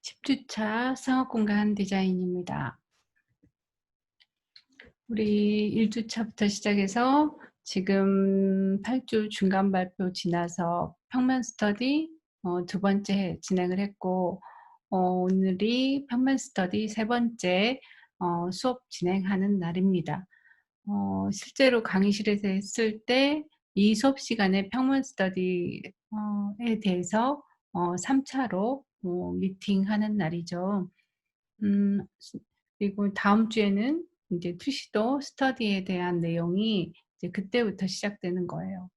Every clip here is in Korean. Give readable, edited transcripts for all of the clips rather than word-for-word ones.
10주차 상업공간 디자인입니다. 우리 1주차부터 시작해서 지금 8주 중간 발표 지나서 평면 스터디 두 번째 진행을 했고, 오늘이 평면 스터디 세 번째 수업 진행하는 날입니다. 실제로 강의실에서 했을 때 이 수업 시간에 평면 스터디에 대해서 3차로 미팅하는 날이죠. 음 그리고 다음 주에는 인제 투시도 스터디에 대한 내용이 이제 그때부터 시작되는 거예요.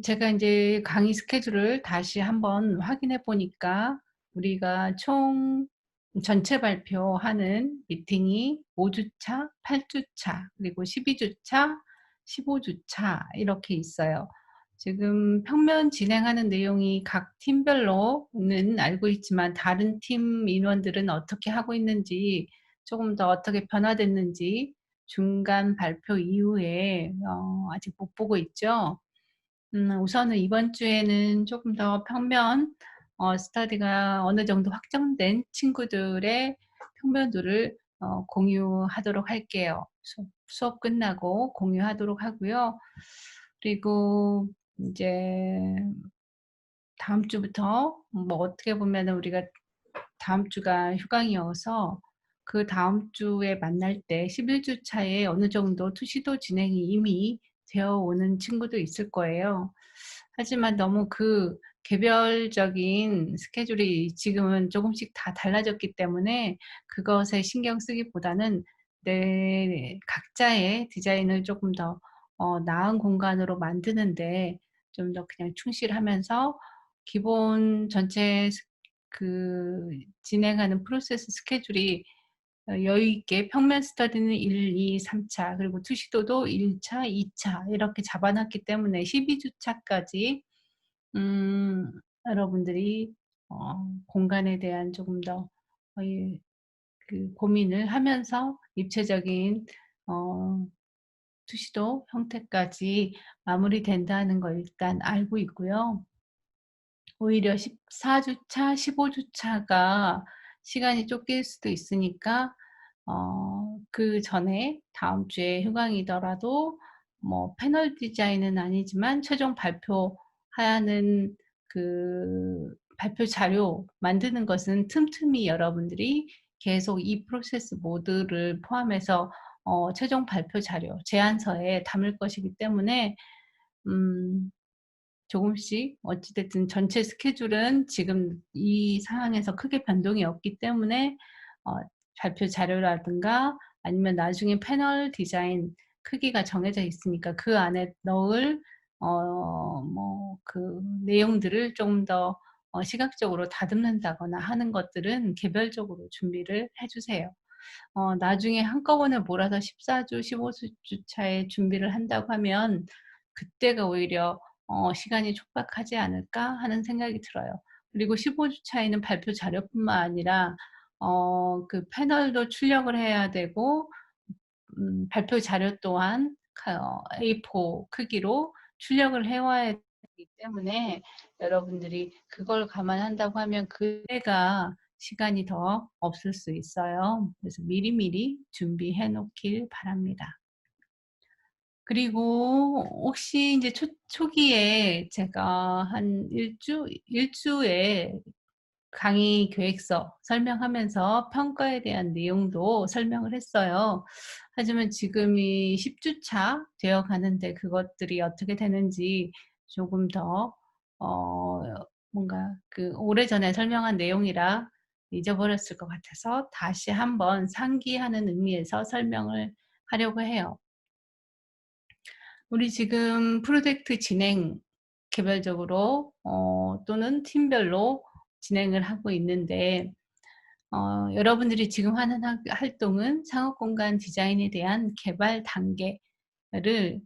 제가 인제 강의 스케줄을 다시 한번 확인해 보니까 우리가 총 전체 발표하는 미팅이 5 주차, 8 주차, 그리고 12 주차, 15 주차 이렇게 있어요. 지금 평면 진행하는 내용이 각 팀별로는 알고 있지만 다른 팀 인원들은 어떻게 하고 있는지, 조금 더 어떻게 변화됐는지 중간 발표 이후에 아직 못 보고 있죠. 우선은 이번 주에는 조금 더 평면 스터디가 어느 정도 확정된 친구들의 평면도를 공유하도록 할게요. 수업 끝나고 공유하도록 하고요. 그리고 인제 다음 주부터 뭐 어떻게 보면은 우리가 다음 주가 휴강이어서 그다음 주에 만날 때 11 주차에 어느 정도 투시도 진행이 이미 되어 오는 친구도 있을 거예요. 하지만 너무 그 개별적인 스케줄이 지금은 조금씩 다 달라졌기 때문에 그것에 신경 쓰기보다는 내 각자의 디자인을 조금 더 나은 공간으로 만드는 데 좀 더 그냥 충실하면서 기본 전체 그 진행하는 프로세스 스케줄이 여유 있게 평면 스터디는 1, 2, 3차, 그리고 투시도도 1 차, 2차 이렇게 잡아 놨기 때문에 12 주차까지 음 여러분들이 공간에 대한 조금 더 이 그 고민을 하면서 입체적인 어 투시도 형태까지 마무리된다는 걸 일단 알고 있고요. 오히려 14 주차, 15 주차가 시간이 쫓길 수도 있으니까 그전에 다음 주에 휴강이더라도 뭐 패널 디자인은 아니지만 최종 발표하는 그 발표 자료 만드는 것은 틈틈이 여러분들이 계속 이 프로세스 모드를 포함해서 최종 발표 자료 제안서에 담을 것이기 때문에 음 조금씩 어찌 됐든 전체 스케줄은 지금 이 상황에서 크게 변동이 없기 때문에 어 발표 자료라든가 아니면 나중에 패널 디자인 크기가 정해져 있으니까 그 안에 넣을 뭐 그 내용들을 좀 더 시각적으로 다듬는다거나 하는 것들은 개별적으로 준비를 해 주세요. 나중에 한꺼번에 몰아서 14 주, 15 주차에 준비를 한다고 하면 그때가 오히려 '시간이 촉박하지 않을까?' 하는 생각이 들어요. 그리고 15 주차에는 발표 자료뿐만 아니라 그 패널도 출력을 해야 되고 발표 자료 또한 A4 크기로 출력을 해 와야 되기 때문에 여러분들이 그걸 감안한다고 하면 그때가 시간이 더 없을 수 있어요. 그래서 미리미리 준비해 놓길 바랍니다. 그리고 혹시 인제 초기에 제가 한 1 주에 강의 계획서 설명하면서 평가에 대한 내용도 설명을 했어요. 하지만 지금이 10 주차 되어 가는데 그것들이 어떻게 되는지 조금 더 어 뭔가 그 오래전에 설명한 내용이라 잊어버렸을 것 같아서 다시 한번 상기하는 의미에서 설명을 하려고 해요. 우리 지금 프로젝트 진행 개별적으로 또는 팀별로 진행을 하고 있는데 여러분들이 지금 하는 활동은 상업공간 디자인에 대한 개발 단계를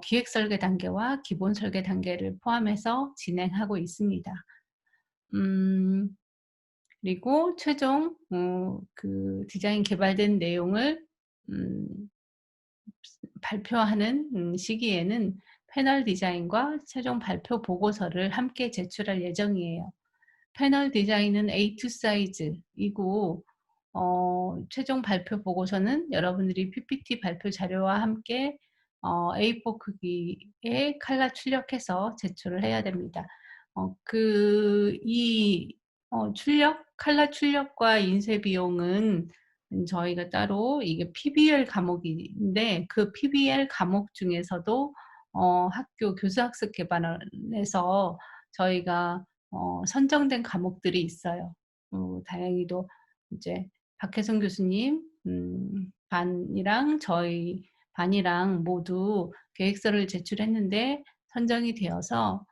기획 설계 단계와 기본 설계 단계를 포함해서 진행하고 있습니다. 음 그리고 최종 그 디자인 개발된 내용을 음 발표하는 시기에는 패널 디자인과 최종 발표 보고서를 함께 제출할 예정이에요. 패널 디자인은 A2 사이즈이고 최종 발표 보고서는 여러분들이 PPT 발표 자료와 함께 A4 크기의 칼라 출력해서 제출을 해야 됩니다. 이 칼라 출력과 인쇄 비용은 저희가 따로 이게 PBL 과목인데 그 PBL 과목 중에서도 학교 교수학습 개발원에서 저희가 선정된 과목들이 있어요. 다행히도 이제 박혜선 교수님 반이랑 저희 반이랑 모두 계획서를 제출했는데 선정이 되어서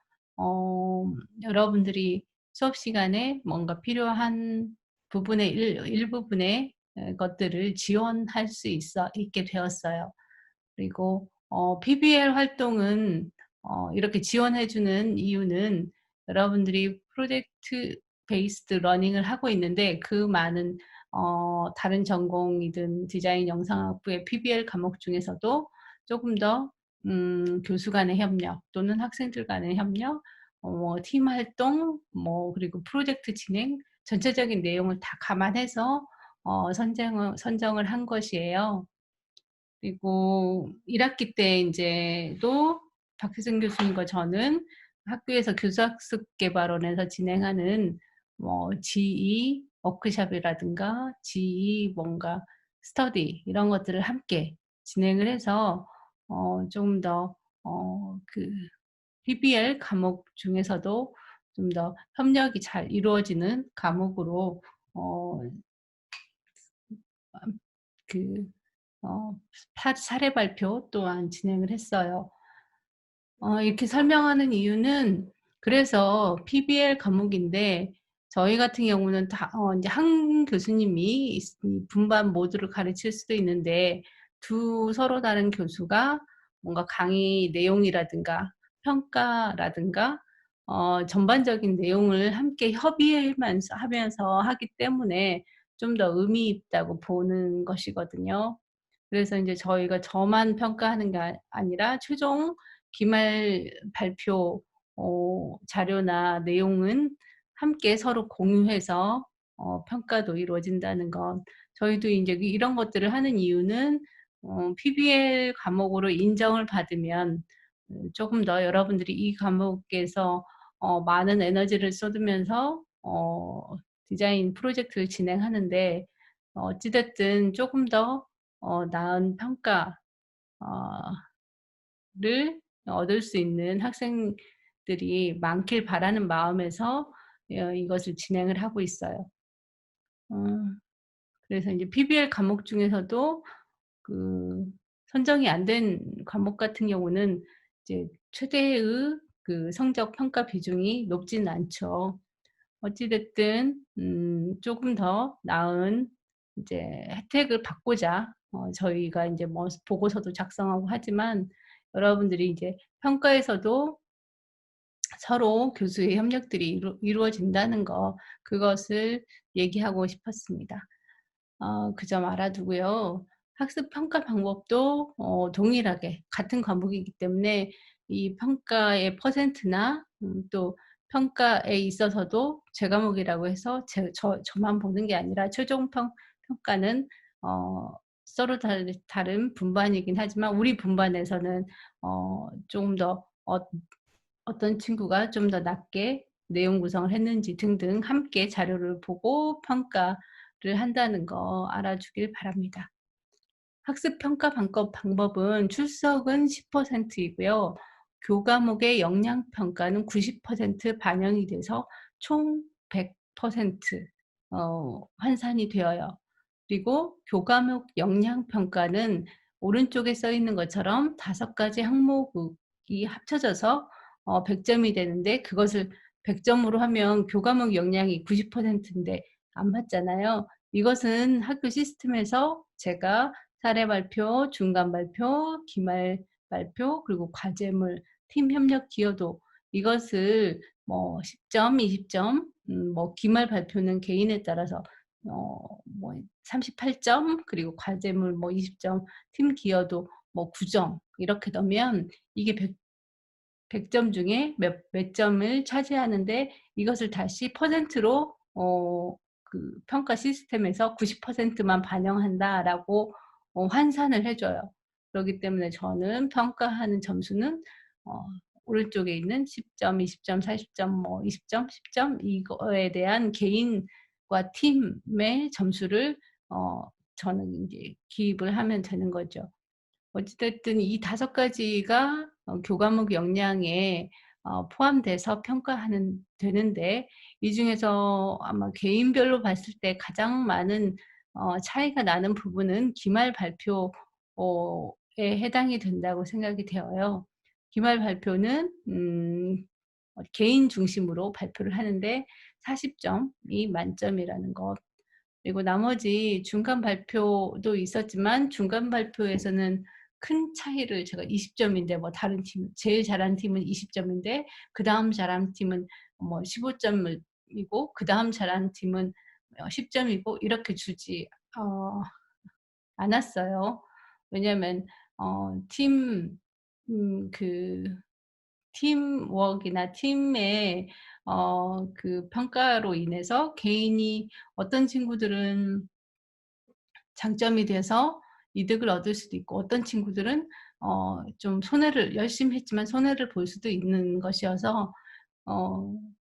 여러분들이 수업 시간에 뭔가 필요한 부분의 일부분의 것들을 지원할 수 있게 되었어요. 그리고 PBL 활동은 이렇게 지원해 주는 이유는 여러분들이 프로젝트 베이스드 러닝을 하고 있는데 그 많은 다른 전공이든 디자인 영상학부의 PBL 과목 중에서도 조금 더 교수 간의 협력 또는 학생들 간의 협력, 팀 활동, 그리고 프로젝트 진행 전체적인 내용을 다 감안해서 선정을 한 것이에요. 그리고 1학기 때 인제도 박혜선 교수님과 저는 학교에서 교수학습 개발원에서 진행하는 GE 워크숍이라든가 GE 뭔가 스터디 이런 것들을 함께 진행을 해서 좀 더 그 PBL 과목 중에서도 좀 더 협력이 잘 이루어지는 과목으로 어 그 사례 발표 또한 진행을 했어요. 이렇게 설명하는 이유는 그래서 PBL 과목인데 저희 같은 경우는 다 인제 한 교수님이 이 분반 모두를 가르칠 수도 있는데 두 서로 다른 교수가 뭔가 강의 내용이라든가 평가라든가 전반적인 내용을 함께 하면서 하기 때문에 좀 더 의미 있다고 보는 것이거든요. 그래서 인제 저희가 저만 평가하는 게 아니라 최종 기말 발표 자료나 내용은 함께 서로 공유해서 평가도 이루어진다는 것. 저희도 인제 이런 것들을 하는 이유는 PBL 과목으로 인정을 받으면 쪼금 더 여러분들이 이 과목에서 많은 에너지를 쏟으면서 디자인 프로젝트를 진행하는데 어찌 됐든 쪼금 더 나은 평가 어 를 얻을 수 있는 학생들이 많길 바라는 마음에서 이것을 진행을 하고 있어요. 음 그래서 인제 PBL 과목 중에서도 그 선정이 안 된 과목 같은 경우는 이제 최대의 그 성적 평가 비중이 높지는 않죠. 어찌 됐든 쪼금 더 나은 이제 혜택을 받고자 저희가 인제 뭐 보고서도 작성하고 하지만 여러분들이 이제 평가에서도 서로 교수의 협력들이 이루어진다는 거 그것을 얘기하고 싶었습니다. 그 점 알아두고요. 학습 평가 방법도 동일하게 같은 과목이기 때문에 이 평가의 퍼센트나 또 평가에 있어서도 제 과목이라고 해서 저만 보는 게 아니라 최종 평가는 어 서로 다른 분반이긴 하지만 우리 분반에서는 조금 더 어떤 친구가 좀 더 낮게 내용 구성을 했는지 등등 함께 자료를 보고 평가를 한다는 거 알아주길 바랍니다. 학습 평가 방법은 출석은 10% 이고요. 교과목의 역량 평가는 90% 반영이 돼서 총 100% 환산이 되어요. 그리고 교과목 역량 평가는 오른쪽에 써 있는 것처럼 5가지 항목이 합쳐져서 100 점이 되는데 그것을 100 점으로 하면 교과목 역량이 90% 인데 안 맞잖아요. 이것은 학교 시스템에서 제가 사례 발표, 중간 발표, 기말 발표 그리고 과제물, 팀 협력 기여도 이것을 뭐 10 점, 20 점 뭐 기말 발표는 개인에 따라서 뭐 38 점 그리고 과제물 뭐 20 점, 팀 기여도 뭐 9점 이렇게 넣으면 이게 100점 중에 몇 점을 차지하는데 이것을 다시 퍼센트로 그 평가 시스템에서 90%만 반영한다라고 환산을 해 줘요. 그러기 때문에 저는 평가하는 점수는 어 오른쪽에 있는 10 점, 20 점, 40 점, 뭐 20 점, 10점 이거에 대한 개인과 팀의 점수를 저는 인제 기입을 하면 되는 거죠. 어찌 됐든 이 5가지가 교과목 역량에 포함돼서 평가하는 되는데 이 중에서 아마 개인별로 봤을 때 가장 많은 차이가 나는 부분은 기말 발표 에 해당이 된다고 생각이 되어요. 기말 발표는 개인 중심으로 발표를 하는데 40 점이 만점이라는 것. 그리고 나머지 중간 발표도 있었지만 중간 발표에서는 큰 차이를 제가 20 점인데 뭐 다른 팀 제일 잘한 팀은 20 점인데 그다음 잘한 팀은 뭐 15 점을 이고 그다음 잘한 팀은 10 점이고 이렇게 주지 어 않았어요. 왜냐하면 팀 그 팀워크나 팀의 그 평가로 인해서 개인이 어떤 친구들은 장점이 돼서 이득을 얻을 수도 있고 어떤 친구들은 좀 손해를 열심히 했지만 손해를 볼 수도 있는 것이어서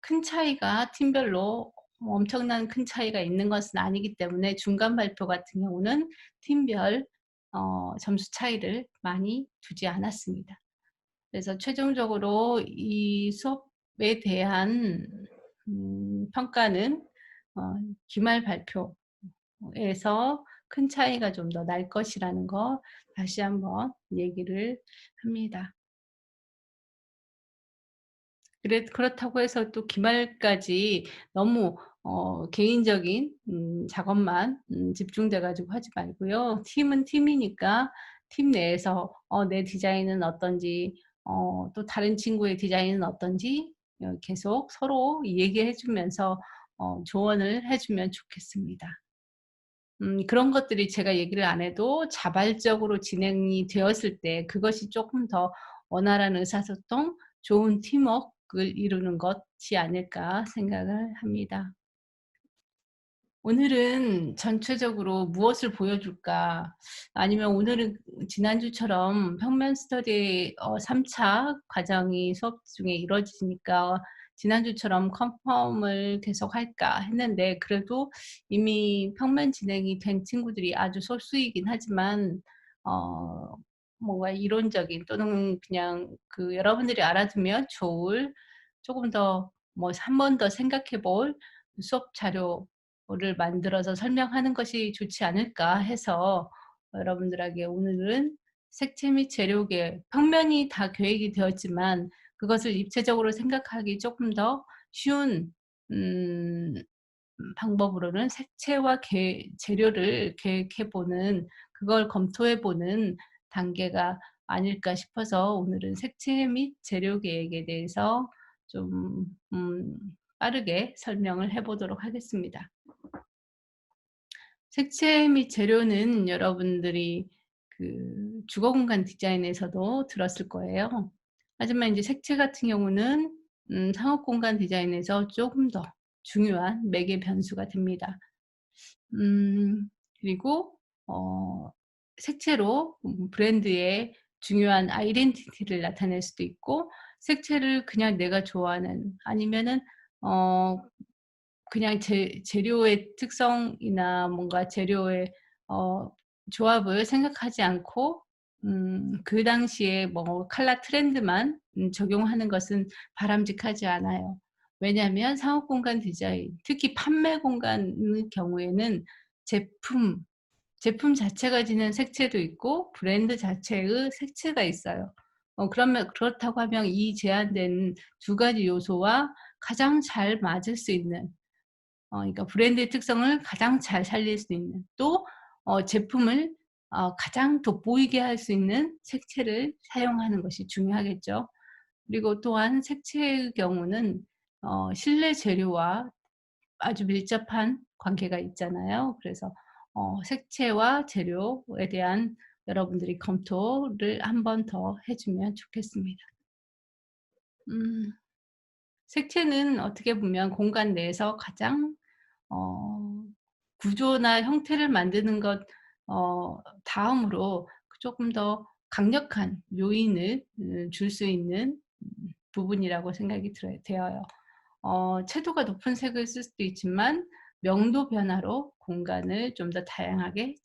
큰 차이가 팀별로 엄청난 큰 차이가 있는 것은 아니기 때문에 중간 발표 같은 경우는 팀별 점수 차이를 많이 두지 않았습니다. 그래서 최종적으로 이 수업에 대한 평가는 어 기말 발표에서 큰 차이가 좀 더 날 것이라는 거 다시 한번 얘기를 합니다. 그렇다고 해서 또 기말까지 너무 개인적인 작업만 집중돼 가지고 하지 말고요. 팀은 팀이니까 팀 내에서 내 디자인은 어떤지 또 다른 친구의 디자인은 어떤지 계속 서로 얘기해 주면서 조언을 해 주면 좋겠습니다. 그런 것들이 제가 얘기를 안 해도 자발적으로 진행이 되었을 때 그것이 쪼끔 더 원활한 의사소통, 좋은 팀워크를 이루는 것이 아닐까 생각을 합니다. 오늘은 전체적으로 무엇을 보여줄까? 아니면 오늘은 지난주처럼 평면 스터디 3차 과정이 수업 중에 이루어지니까 지난주처럼 컨펌을 계속할까 했는데 그래도 이미 평면 진행이 된 친구들이 아주 소수이긴 하지만 어 뭔가 이론적인 또는 그냥 그 여러분들이 알아두면 좋을 조금 더 뭐 한 번 더 생각해 볼 수업 자료를 만들어서 설명하는 것이 좋지 않을까 해서 여러분들에게 오늘은 색채 및 재료계 평면이 다 계획이 되었지만 그것을 입체적으로 생각하기 조금 더 쉬운 음 방법으로는 색채와 재료를 계획해 보는 그걸 검토해 보는 단계가 아닐까 싶어서 오늘은 색채 및 재료 계획에 대해서 좀 빠르게 설명을 해 보도록 하겠습니다. 색채 및 재료는 여러분들이 그 주거 공간 디자인에서도 들었을 거예요. 하지만 인제 색채 같은 경우는 상업 공간 디자인에서 쪼금 더 중요한 매개 변수가 됩니다. 그리고 어 색채로 브랜드의 중요한 아이덴티티를 나타낼 수도 있고 색채를 그냥 내가 좋아하는 아니면은 어 그냥 재료의 특성이나 뭔가 재료의 어 조합을 생각하지 않고 그 당시에 뭐 컬러 트렌드만 적용하는 것은 바람직하지 않아요. 왜냐하면 상업 공간 디자인, 특히 판매 공간의 경우에는 제품 자체가 지닌 색채도 있고 브랜드 자체의 색채가 있어요. 그러면 그렇다고 하면 이 제한된 두 가지 요소와 가장 잘 맞을 수 있는 그러니까 브랜드의 특성을 가장 잘 살릴 수 있는 또 제품을 가장 돋보이게 할 수 있는 색채를 사용하는 것이 중요하겠죠. 그리고 또한 색채의 경우는 실내 재료와 아주 밀접한 관계가 있잖아요. 그래서 색채와 재료에 대한 여러분들이 검토를 한 번 더 해 주면 좋겠습니다. 음 색채는 어떻게 보면 공간 내에서 가장 어 구조나 형태를 만드는 것 다음으로 쪼끔 더 강력한 요인을 줄 수 있는 부분이라고 생각이 되어요. 채도가 높은 색을 쓸 수도 있지만 명도 변화로 공간을 좀 더 다양하게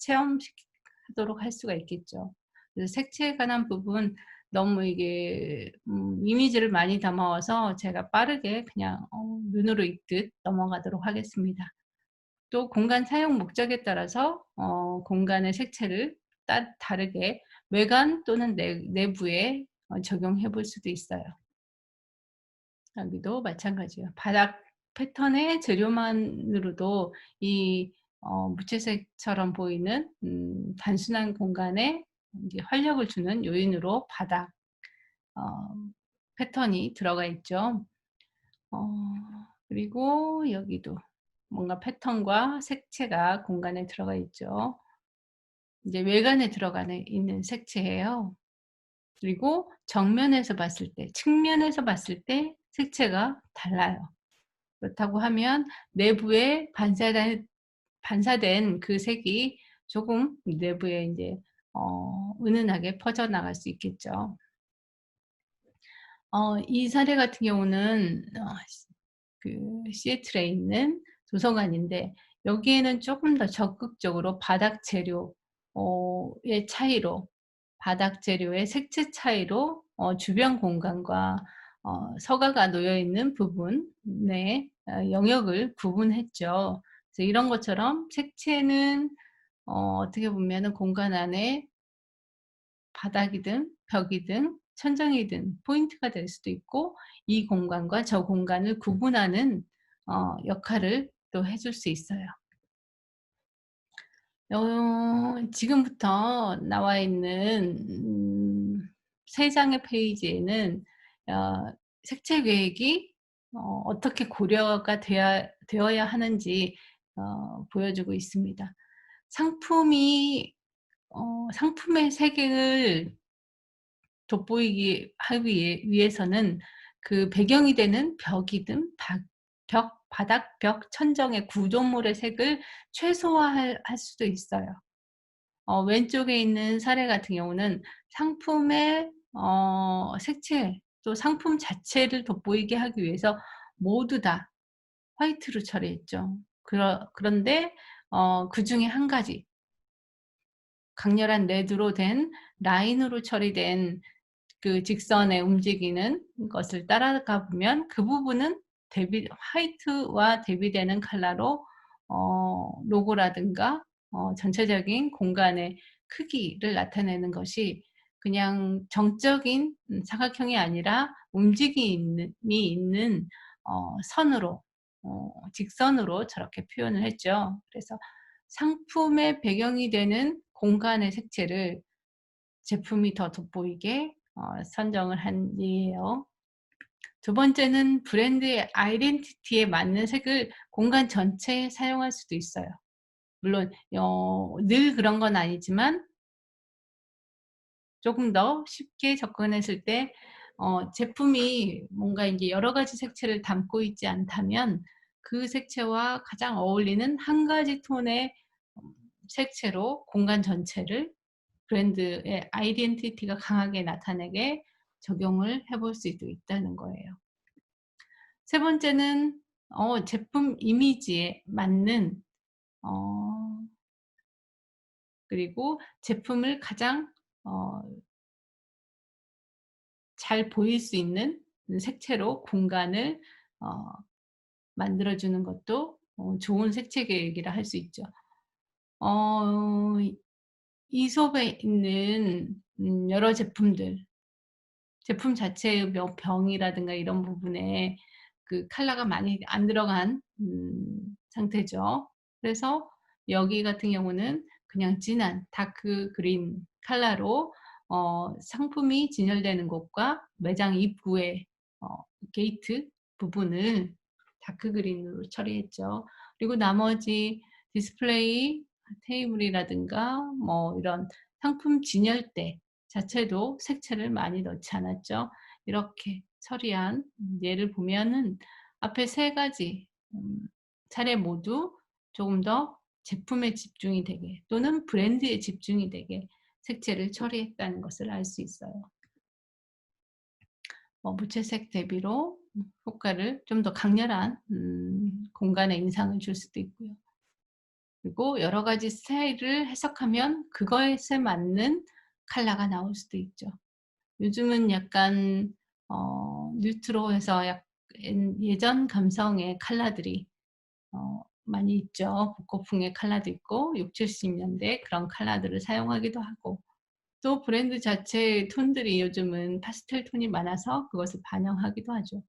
하도록 할 수가 있겠죠. 그래서 색채에 관한 부분 너무 이게 이미지를 많이 담아와서 제가 빠르게 그냥 눈으로 읽듯 넘어가도록 하겠습니다. 또 공간 사용 목적에 따라서 공간의 색채를 다르게 외관 또는 내부에 적용해 볼 수도 있어요. 여기도 마찬가지예요. 바닥 패턴의 재료만으로도 이 무채색처럼 보이는 단순한 공간에 인제 활력을 주는 요인으로 바닥 어 패턴이 들어가 있죠. 어 그리고 여기도 뭔가 패턴과 색채가 공간에 들어가 있죠. 이제 외관에 들어가는 있는 색채예요. 그리고 정면에서 봤을 때, 측면에서 봤을 때 색채가 달라요. 그렇다고 하면 내부에 반사된 그 색이 조금 내부에 인제 은은하게 퍼져나갈 수 있겠죠. 이 사례 같은 경우는 시애틀에 있는 도서관인데 여기에는 쪼끔 더 적극적으로 의 차이로 바닥 재료의 색채 차이로 주변 공간과 서가가 놓여 있는 부분의 영역을 구분했죠. 그래서 이런 것처럼 색채는 어떻게 보면은 공간 안에 바닥이든 벽이든 천장이든 포인트가 될 수도 있고 이 공간과 저 공간을 구분하는 역할을 또 해줄 수 있어요. 지금부터 나와 있는 3 장의 페이지에는 어 색채 계획이 어떻게 고려가 되어야 하는지 보여주고 있습니다. 상품이 상품의 색을 돋보이게 하기 위해서는 그 배경이 되는 벽이든 바닥, 벽, 천정의 구조물의 색을 최소화할 할 수도 있어요. 왼쪽에 있는 사례 같은 경우는 상품의 색채 또 상품 자체를 돋보이게 하기 위해서 모두 다 화이트로 처리했죠. 그런데 그중에 한 가지 강렬한 레드로 된 라인으로 처리된 그 직선에 움직이는 것을 따라가 보면 그 부분은 화이트와 대비되는 컬러로 로고라든가 전체적인 공간의 크기를 나타내는 것이 그냥 정적인 사각형이 아니라 움직임이 있는 선으로 직선으로 저렇게 표현을 했죠. 그래서 상품의 배경이 되는 공간의 색채를 제품이 더 돋보이게 선정을 한 예예요. 두 번째는 브랜드의 아이덴티티에 맞는 색을 공간 전체에 사용할 수도 있어요. 물론 늘 그런 건 아니지만 조금 더 쉽게 접근했을 때 제품이 뭔가 인제 여러 가지 색채를 담고 있지 않다면 그 색채와 가장 어울리는 한 가지 톤의 색채로 공간 전체를 브랜드의 아이덴티티가 강하게 나타내게 적용을 해볼 수도 있다는 거예요. 세 번째는 제품 이미지에 맞는 어 그리고 제품을 가장 어 잘 보일 수 있는 색채로 공간을 어 만들어 주는 것도 좋은 색채 계획이라 할 수 있죠. 어 이솝에 있는 여러 제품 자체의 병이라든가 이런 부분에 그 컬러가 많이 안 들어간 상태죠. 그래서 여기 같은 경우는 그냥 진한 다크 그린 컬러로 상품이 진열되는 곳과 매장 입구의 어 게이트 부분을 다크 그린으로 처리했죠. 그리고 나머지 디스플레이 테이블이라든가 뭐 이런 상품 진열대 자체도 색채를 많이 넣지 않았죠. 이렇게 처리한 예를 보면은 앞에 세 가지 사례 모두 조금 더 제품에 집중이 되게 또는 브랜드에 집중이 되게 색채를 처리했다는 것을 알 수 있어요. 무채색 대비로 효과를 좀 더 강렬한 공간에 인상을 줄 수도 있고요. 그리고 여러 가지 스타일을 해석하면 그것에 맞는 컬러가 나올 수도 있죠. 요즘은 약간 뉴트로해서 예전 감성의 컬러들이 많이 있죠. 복고풍의 컬러도 있고 60-70 년대 그런 컬러들을 사용하기도 하고 또 브랜드 자체의 톤들이 요즘은 파스텔 톤이 많아서 그것을 반영하기도 하죠.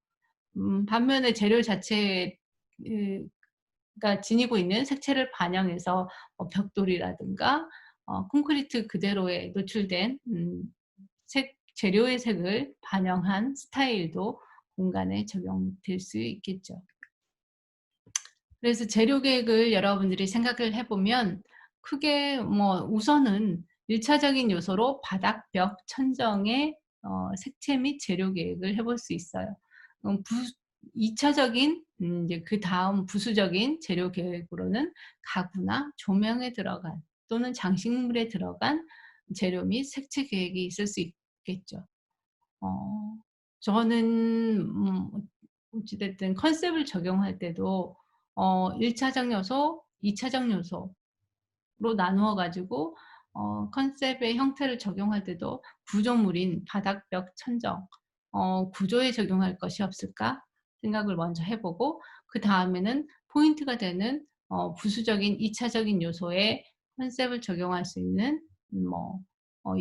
반면에 재료 자체에 그 가 지니고 있는 색채를 반영해서 벽돌이라든가 콘크리트 그대로에 노출된 색 재료의 색을 반영한 스타일도 공간에 적용될 수 있겠죠. 그래서 재료 계획을 여러분들이 생각을 해 보면 크게 우선은 1 차적인 요소로 바닥, 벽, 천정의 색채 및 재료 계획을 해볼 수 있어요. 그럼 2 차적인 이제 그다음 부수적인 재료 계획으로는 가구나 조명에 들어간 또는 장식물에 들어간 재료 및 색채 계획이 있을 수 있겠죠. 어 저는 어찌 됐든 컨셉을 적용할 때도 1 차적 요소, 2 차적 요소로 나누어 가지고 컨셉의 형태를 적용할 때도 구조물인 바닥, 벽, 천정 구조에 적용할 것이 없을까 생각을 먼저 해 보고 그다음에는 포인트가 되는 부수적인 2 차적인 요소에 컨셉을 적용할 수 있는 뭐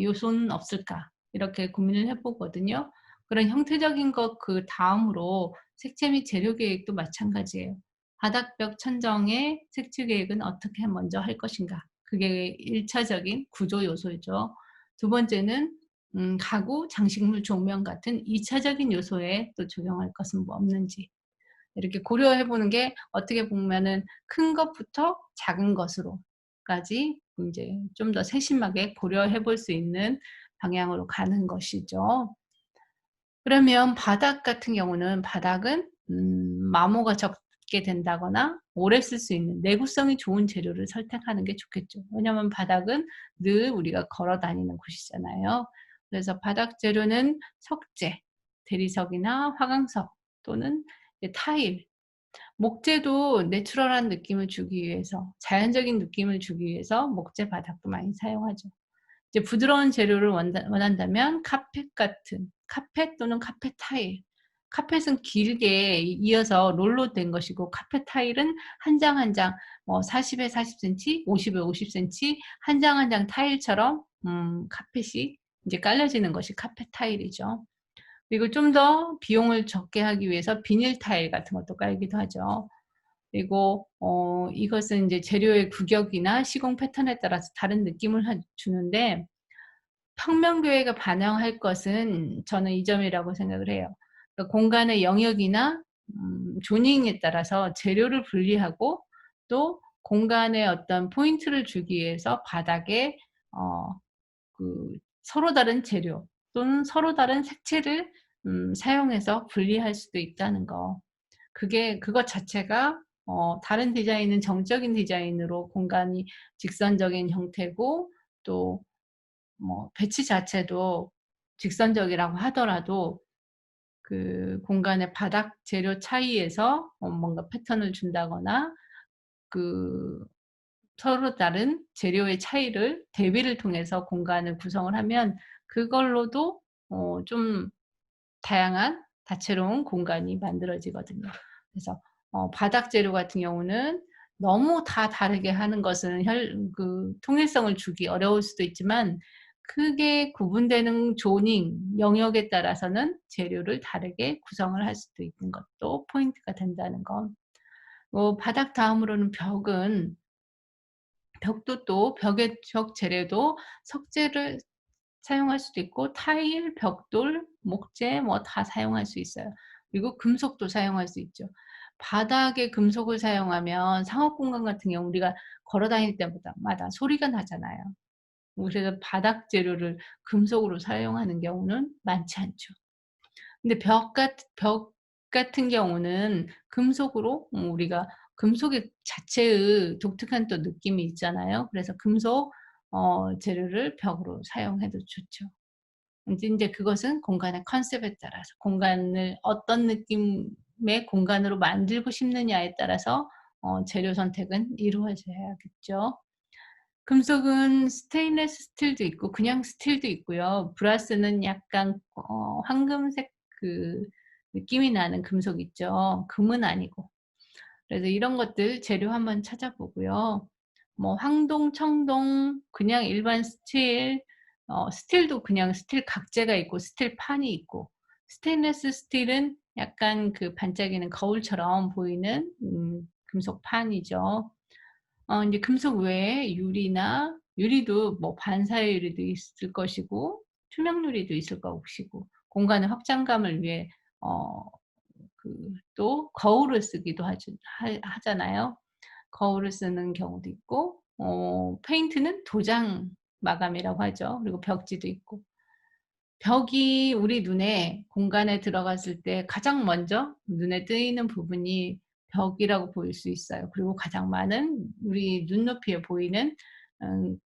'요소는 없을까?' 이렇게 고민을 해 보거든요. 그런 형태적인 것 그다음으로 색채 및 재료 계획도 마찬가지예요. 바닥, 벽, 천정의 색채 계획은 어떻게 먼저 할 것인가. 그게 1 차적인 구조 요소죠. 두 번째는 가구, 장식물, 조명 같은 2 차적인 요소에 또 적용할 것은 뭐 없는지 이렇게 고려해 보는 게 어떻게 보면은 큰 것부터 작은 것으로까지 인제 좀 더 세심하게 고려해 볼 수 있는 방향으로 가는 것이죠. 그러면 바닥 같은 경우는 바닥은 마모가 적게 된다거나 오래 쓸 수 있는 내구성이 좋은 재료를 선택하는 게 좋겠죠. 왜냐하면 바닥은 늘 우리가 걸어 다니는 곳이잖아요. 그래서 바닥 재료는 석재, 대리석이나 화강석 또는 이제 타일, 목재도 내추럴한 느낌을 주기 위해서 자연적인 느낌을 주기 위해서 목재 바닥도 많이 사용하죠. 이제 부드러운 재료를 원한다면 카펫 같은 카펫 또는 카펫 타일. 카펫은 길게 이어서 롤로 된 것이고 카펫 타일은 한 장 한 장 40에 40 센티, 50에 50 센티 한 장 한 장 타일처럼 카펫이 인제 깔려지는 것이 카펫 타일이죠. 그리고 좀 더 비용을 적게 하기 위해서 비닐 타일 같은 것도 깔기도 하죠. 그리고 이것은 인제 재료의 규격이나 시공 패턴에 따라서 다른 느낌을 주는데 평면교회가 반영할 것은 저는 이 점이라고 생각을 해요. 그러니까 공간의 영역이나 조닝에 따라서 재료를 분리하고 또 공간에 어떤 포인트를 주기 위해서 바닥에 어 서로 다른 재료 또는 서로 다른 색채를 사용해서 분리할 수도 있다는 거. 그것 자체가 다른 디자인은 정적인 디자인으로 공간이 직선적인 형태고 또 배치 자체도 직선적이라고 하더라도 그 공간의 바닥 재료 차이에서 뭔가 패턴을 준다거나 그 서로 다른 재료의 차이를 대비를 통해서 공간을 구성을 하면 그걸로도 좀 다양한 다채로운 공간이 만들어지거든요. 그래서 바닥 재료 같은 경우는 너무 다 다르게 하는 것은 통일성을 주기 어려울 수도 있지만 크게 구분되는 조닝 영역에 따라서는 재료를 다르게 구성을 할 수도 있는 것도 포인트가 된다는 거. 바닥 다음으로는 벽도 또 벽의 벽 재료도 석재를 사용할 수도 있고 타일, 벽돌, 목재 다 사용할 수 있어요. 그리고 금속도 사용할 수 있죠. 바닥에 금속을 사용하면 상업 공간 같은 경우 우리가 걸어 다닐 때마다 소리가 나잖아요. 그래서 바닥 재료를 금속으로 사용하는 경우는 많지 않죠. 근데 벽 같은 경우는 금속으로 우리가 금속의 자체의 독특한 또 느낌이 있잖아요. 그래서 금속 재료를 벽으로 사용해도 좋죠. 인제 그것은 공간의 컨셉에 따라서 공간을 어떤 느낌의 공간으로 만들고 싶느냐에 따라서 재료 선택은 이루어져야겠죠. 금속은 스테인리스 스틸도 있고 그냥 스틸도 있고요. 브라스는 약간 황금색 그 느낌이 나는 금속 있죠. 금은 아니고. 그래서 이런 것들 재료 한번 찾아보고요. 뭐 황동, 청동, 그냥 일반 스틸, 스틸도 그냥 스틸 각재가 있고 스틸 판이 있고, 스테인리스 스틸은 약간 그 반짝이는 거울처럼 보이는 금속 판이죠. 인제 금속 외에 유리도 뭐 반사의 유리도 있을 것이고 투명 유리도 있을 것이고, 공간의 확장감을 위해 어 또 거울을 쓰기도 하잖아요. 거울을 쓰는 경우도 있고, 페인트는 도장 마감이라고 하죠. 그리고 벽지도 있고. 벽이 우리 눈에 공간에 들어갔을 때 가장 먼저 눈에 띄는 부분이 벽이라고 보일 수 있어요. 그리고 가장 많은 우리 눈높이에 보이는 음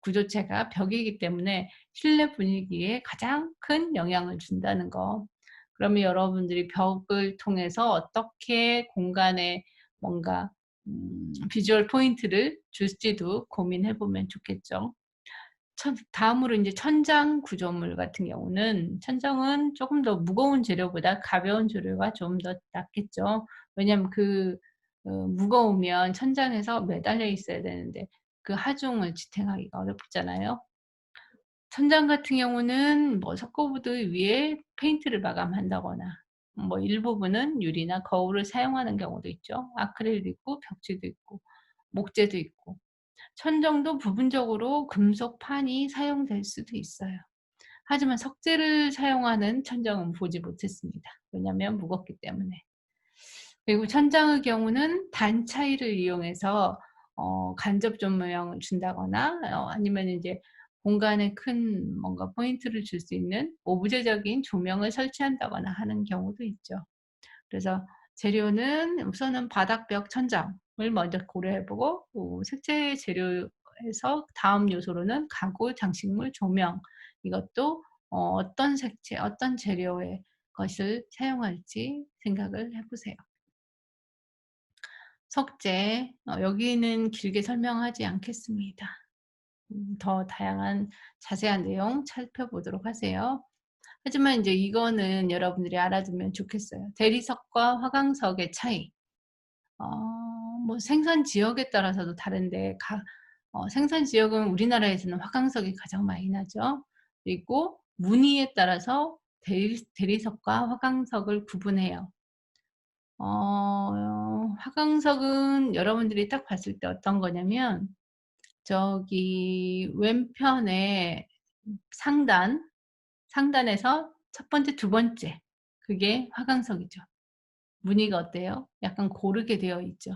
구조체가 벽이기 때문에 실내 분위기에 가장 큰 영향을 준다는 거. 그러면 여러분들이 벽을 통해서 어떻게 공간에 뭔가 비주얼 포인트를 줄지도 고민해 보면 좋겠죠. 다음으로 인제 천장 구조물 같은 경우는, 천정은 쪼금 더 무거운 재료보다 가벼운 재료가 좀 더 낫겠죠. 왜냐하면 무거우면 천장에서 매달려 있어야 되는데 그 하중을 지탱하기가 어렵잖아요. 천장 같은 경우는 뭐 석고보드 위에 페인트를 마감한다거나, 뭐 일부분은 유리나 거울을 사용하는 경우도 있죠. 아크릴도 있고 벽지도 있고 목재도 있고. 천정도 부분적으로 금속판이 사용될 수도 있어요. 하지만 석재를 사용하는 천정은 보지 못했습니다. 왜냐하면 무겁기 때문에. 그리고 천장의 경우는 단 차이를 이용해서 간접 조명을 준다거나, 아니면 인제 공간에 큰 뭔가 포인트를 줄 수 있는 오브제적인 조명을 설치한다거나 하는 경우도 있죠. 그래서 재료는 우선은 바닥, 벽, 천장을 먼저 고려해 보고, 색채 재료에서 다음 요소로는 가구, 장식물, 조명, 이것도 어떤 색채, 어떤 재료의 것을 사용할지 생각을 해 보세요. 석재, 여기는 길게 설명하지 않겠습니다. 더 다양한 자세한 내용 살펴보도록 하세요. 하지만 인제 이거는 여러분들이 알아두면 좋겠어요. 대리석과 화강석의 차이. 어 뭐 생산 지역에 따라서도 다른데, 생산 지역은 우리나라에서는 화강석이 가장 많이 나죠. 그리고 무늬에 따라서 대리석과 화강석을 구분해요. 화강석은 여러분들이 딱 봤을 때 어떤 거냐면, 저기 왼편에 상단에서 첫 번째, 두 번째, 그게 화강석이죠. 무늬가 어때요? 약간 고르게 되어 있죠.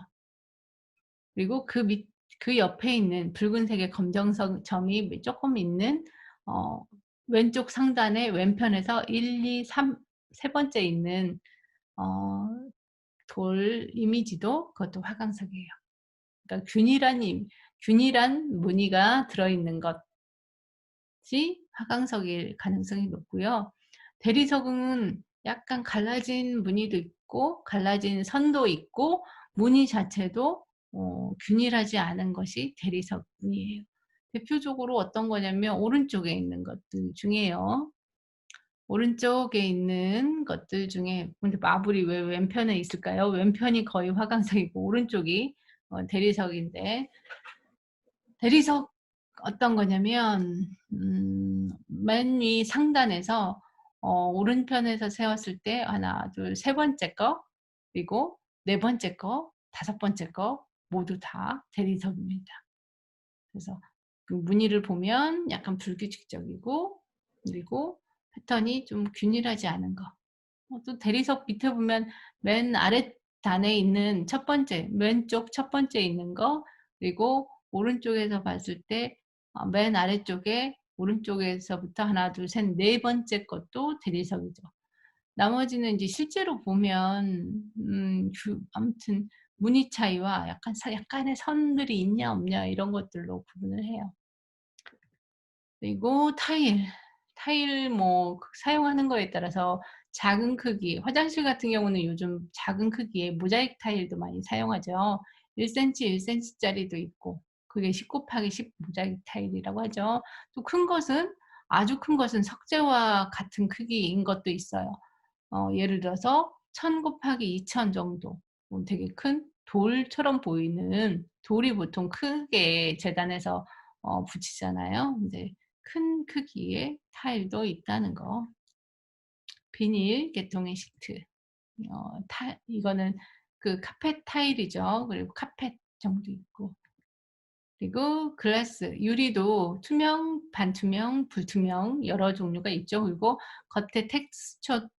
그리고 그 옆에 있는 붉은색의 검정석 점이 쪼끔 있는 어 왼쪽 상단의 왼편에서 1, 2, 3 세 번째 있는 어 돌 이미지도 그것도 화강석이에요. 그러니까 균일한 무늬가 들어있는 것이 화강석일 가능성이 높고요. 대리석은 약간 갈라진 무늬도 있고 갈라진 선도 있고 무늬 자체도 균일하지 않은 것이 대리석이에요. 대표적으로 어떤 거냐면 오른쪽에 있는 것들 중에요. 오른쪽에 있는 것들 중에, 근데 마블이 왜 왼편에 있을까요? 왼편이 거의 화강석이고 오른쪽이 대리석인데, 대리석 어떤 거냐면 맨 위 상단에서 오른편에서 세웠을 때 하나, 둘, 세 번째 거, 그리고 네 번째 거, 다섯 번째 거 모두 다 대리석입니다. 그래서 그 무늬를 보면 약간 불규칙적이고, 그리고 패턴이 좀 균일하지 않은 거. 또 대리석 밑에 보면 맨 아랫단에 있는 첫 번째, 왼쪽 첫 번째 있는 거, 그리고 오른쪽에서 봤을 때 맨 아래쪽에 오른쪽에서부터 하나, 둘, 셋, 네 번째 것도 대리석이죠. 나머지는 이제 실제로 보면 아무튼 무늬 차이와 약간의 선들이 있냐 없냐 이런 것들로 구분을 해요. 그리고 타일 뭐 사용하는 거에 따라서 작은 크기, 화장실 같은 경우는 요즘 작은 크기의 모자이크 타일도 많이 사용하죠. 1cm, 1cm 짜리도 있고 그게 10 곱하기 10 모자이크 타일이라고 하죠. 또 큰 것은 아주 큰 것은 석재와 같은 크기인 것도 있어요. 예를 들어서 1000 곱하기 2000 정도 되게 큰 돌처럼 보이는 돌이 보통 크게 재단해서 붙이잖아요. 근데 큰 크기의 타일도 있다는 거. 비닐 계통의 시트. 이거는 그 카펫 타일이죠. 그리고 카펫 정도 있고. 그리고 글라스, 유리도 투명, 반투명, 불투명 여러 종류가 있죠. 그리고 겉에 텍스처나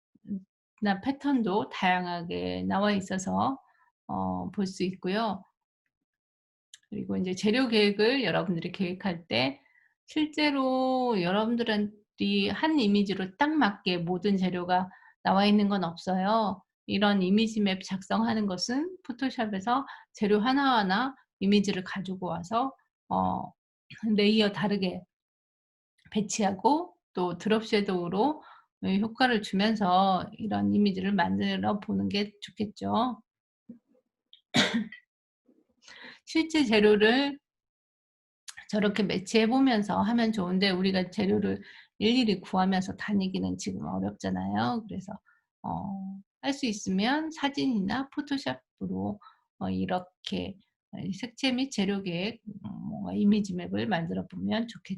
패턴도 다양하게 나와 있어서 볼 수 있고요. 그리고 인제 재료 계획을 여러분들이 계획할 때 실제로 여러분들이 한 이미지로 딱 맞게 모든 재료가 나와 있는 건 없어요. 이런 이미지 맵 작성하는 것은 포토샵에서 재료 하나하나 이미지를 가지고 와서 어 레이어 다르게 배치하고 또 드롭 섀도우로 효과를 주면서 이런 이미지를 만들어 보는 게 좋겠죠. 실제 재료를 저렇게 매치해 보면서 하면 좋은데 우리가 재료를 일일이 구하면서 다니기는 지금 어렵잖아요. 그래서 할 수 있으면 사진이나 포토샵으로 이렇게 색채 및 재료 계획 뭔가 이미지 맵을 만들어 보면 좋겠죠.